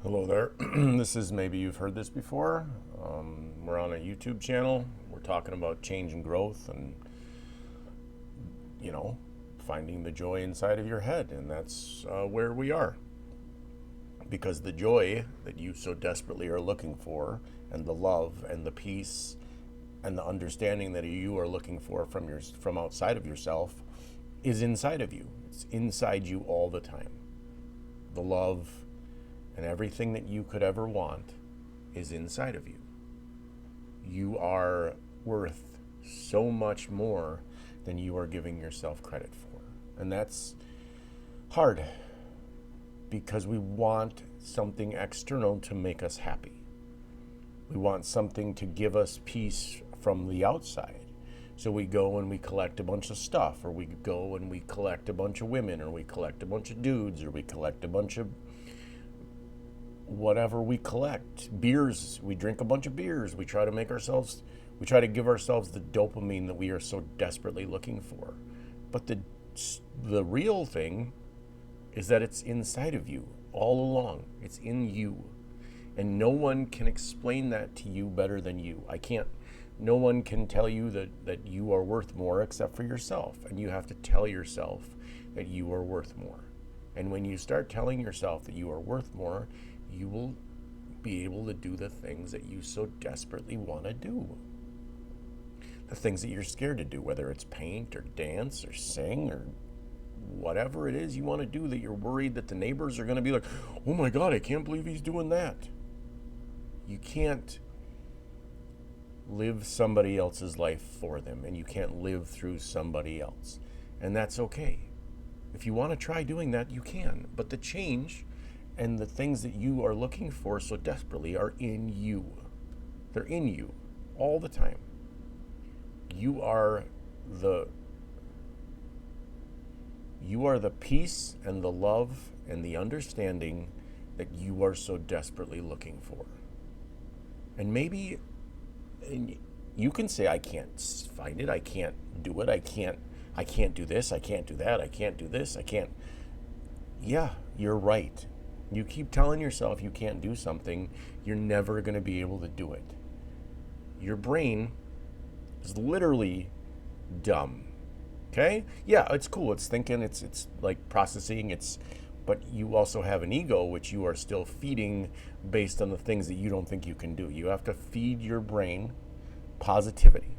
Hello there. This is, maybe you've heard this before. We're on a YouTube channel. We're talking about change and growth and, you know, finding the joy inside of your head. And that's where we are. Because the joy that you so desperately are looking for, and the love and the peace and the understanding that you are looking for from outside of yourself, is inside of you. It's inside you all the time. The love and everything that you could ever want is inside of you. You are worth so much more than you are giving yourself credit for. And that's hard because we want something external to make us happy. We want something to give us peace from the outside. So we go and we collect a bunch of stuff, or we go and we collect a bunch of women, or we collect a bunch of dudes, or we collect a bunch of whatever we collect. Beers, we drink a bunch of beers. We try to give ourselves the dopamine that we are so desperately looking for. But the real thing is that it's inside of you all along. It's in you. And no one can explain that to you better than you. No one can tell you that you are worth more except for yourself. And you have to tell yourself that you are worth more. And when you start telling yourself that you are worth more, you will be able to do the things that you so desperately want to do. The things that you're scared to do, whether it's paint or dance or sing or whatever it is you want to do, that you're worried that the neighbors are going to be like, oh my God, I can't believe he's doing that. You can't live somebody else's life for them, and you can't live through somebody else. And that's okay. If you want to try doing that, you can. But the change and the things that you are looking for so desperately are in you. They're in you all the time. You are the peace and the love and the understanding that you are so desperately looking for. And maybe you can say, I can't find it, I can't do it, I can't do this, I can't do that, I can't do this, I can't. Yeah, you're right. You keep telling yourself you can't do something, you're never going to be able to do it. Your brain is literally dumb. Okay? Yeah, it's cool. It's thinking, it's like processing, but you also have an ego which you are still feeding based on the things that you don't think you can do. You have to feed your brain positivity.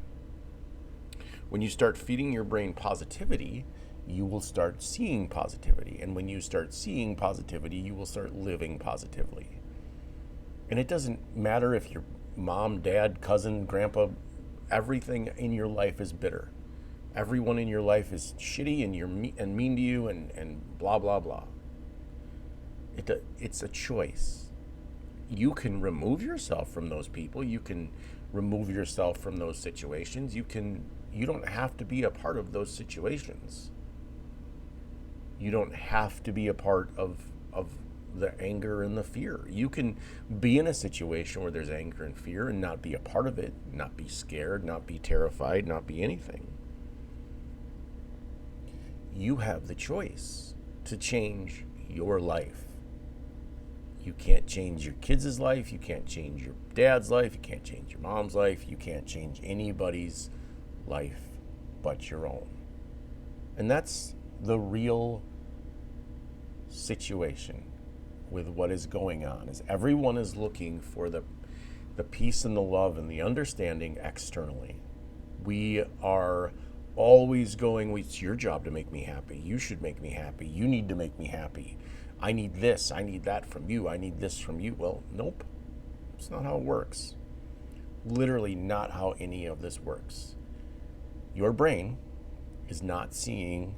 When you start feeding your brain positivity, you will start seeing positivity. And when you start seeing positivity, you will start living positively. And it doesn't matter if your mom, dad, cousin, grandpa, everything in your life is bitter. Everyone in your life is shitty and mean to you and blah, blah, blah. It's a choice. You can remove yourself from those people. You can remove yourself from those situations. You don't have to be a part of those situations. You don't have to be a part of the anger and the fear. You can be in a situation where there's anger and fear and not be a part of it, not be scared, not be terrified, not be anything. You have the choice to change your life. You can't change your kids' life, you can't change your dad's life, you can't change your mom's life, you can't change anybody's life but your own. And that's the real situation with what is going on, is everyone is looking for the peace and the love and the understanding externally. We are always going, it's your job to make me happy. You should make me happy. You need to make me happy. I need this. I need that from you. I need this from you. Well, nope. It's not how it works. Literally not how any of this works. Your brain is not seeing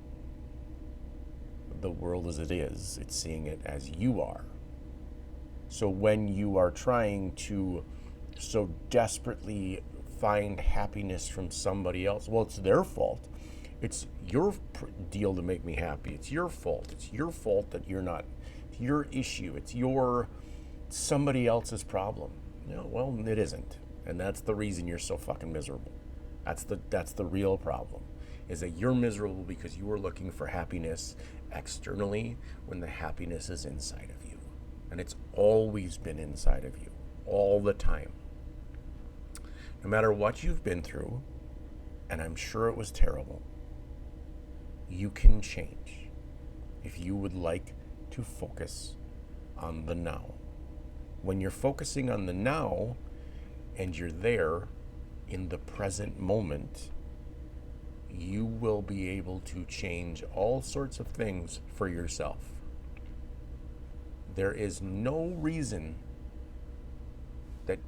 the world as it is. It's seeing it as you are. So when you are trying to so desperately find happiness from somebody else, well, it's their fault. It's your deal to make me happy. It's your fault. It's your fault that you're not. It's your issue. It's somebody else's problem. No, well, it isn't. And that's the reason you're so fucking miserable. That's the real problem, is that you're miserable because you are looking for happiness externally when the happiness is inside of you. And it's always been inside of you, all the time. No matter what you've been through, and I'm sure it was terrible, you can change if you would like to focus on the now. When you're focusing on the now and you're there in the present moment, you will be able to change all sorts of things for yourself. There is no reason that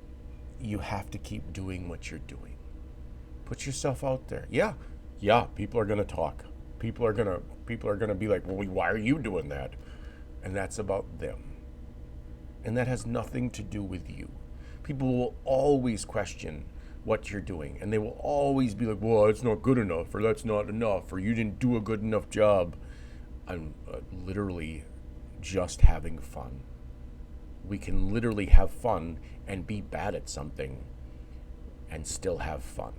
you have to keep doing what you're doing. Put yourself out there. Yeah, people are going to talk. People are going to be like, well, why are you doing that? And that's about them. And that has nothing to do with you. People will always question what you're doing. And they will always be like, well, it's not good enough, or that's not enough, or you didn't do a good enough job. I'm literally just having fun. We can literally have fun and be bad at something and still have fun.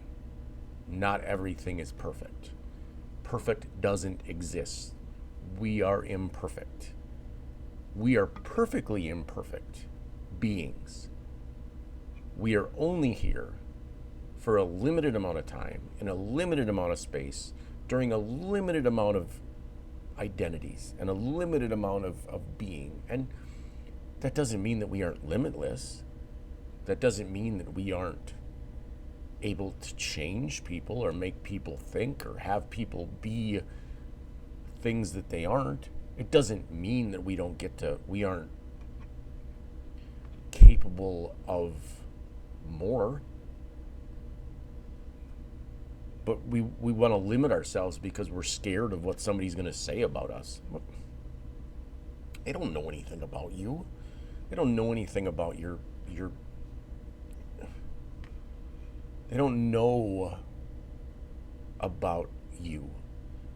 Not everything is perfect. Perfect doesn't exist. We are imperfect. We are perfectly imperfect beings. We are only here for a limited amount of time, in a limited amount of space, during a limited amount of identities and a limited amount of being. And that doesn't mean that we aren't limitless. That doesn't mean that we aren't able to change people or make people think or have people be things that they aren't. It doesn't mean that we aren't capable of more. But we want to limit ourselves because we're scared of what somebody's going to say about us. They don't know anything about you. They don't know anything about your they don't know about you.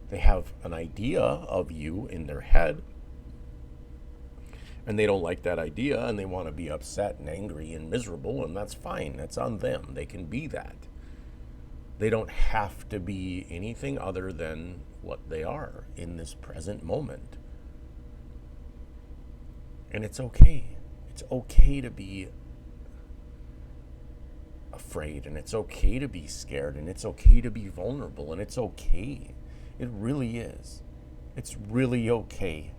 They have an idea of you in their head, and they don't like that idea, and they want to be upset and angry and miserable, and that's fine. That's on them. They can be that. They don't have to be anything other than what they are in this present moment. And it's okay. It's okay to be afraid, and it's okay to be scared, and it's okay to be vulnerable, and it's okay. It really is. It's really okay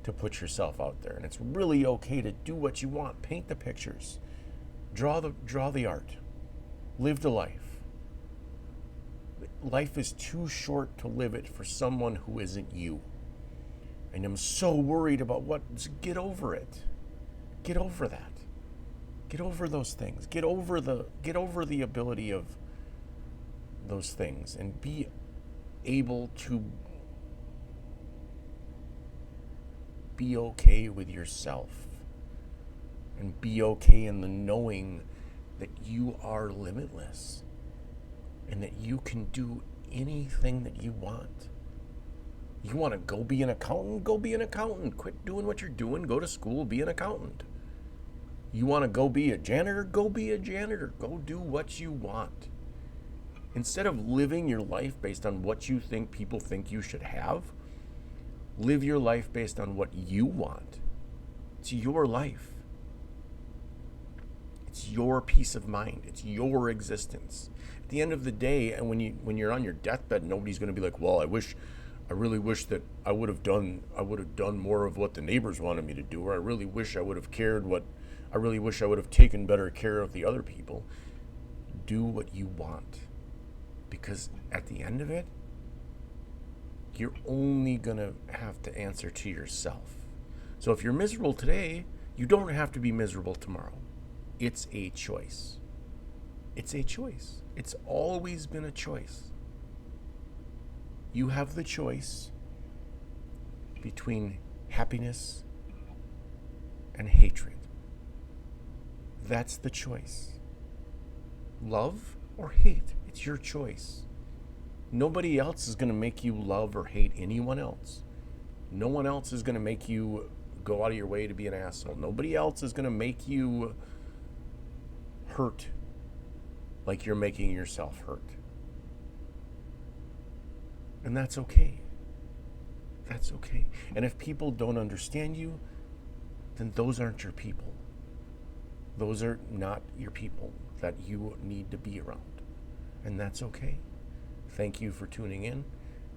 to put yourself out there, and it's really okay to do what you want. Paint the pictures, draw the art, live the life. Life is too short to live it for someone who isn't you. And I'm so worried about get over it. Get over that. Get over those things. Get over the ability of those things and be able to be okay with yourself and be okay in the knowing that you are limitless and that you can do anything that you want. You want to go be an accountant? Go be an accountant. Quit doing what you're doing. Go to school, be an accountant. You want to go be a janitor? Go be a janitor. Go do what you want. Instead of living your life based on what you think people think you should have, live your life based on what you want. It's your life. It's your peace of mind. It's your existence. At the end of the day, and when you're on your deathbed, nobody's going to be like, well, I really wish that I would have done more of what the neighbors wanted me to do, or I really wish I would have taken better care of the other people. Do what you want. Because at the end of it, you're only going to have to answer to yourself. So if you're miserable today, you don't have to be miserable tomorrow. It's a choice. It's a choice. It's always been a choice. You have the choice between happiness and hatred. That's the choice. Love or hate, it's your choice. Nobody else is going to make you love or hate anyone else. No one else is going to make you go out of your way to be an asshole. Nobody else is going to make you hurt like you're making yourself hurt. And that's okay. That's okay. And if people don't understand you, then those aren't your people. Those are not your people that you need to be around. And that's okay. Thank you for tuning in.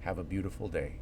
Have a beautiful day.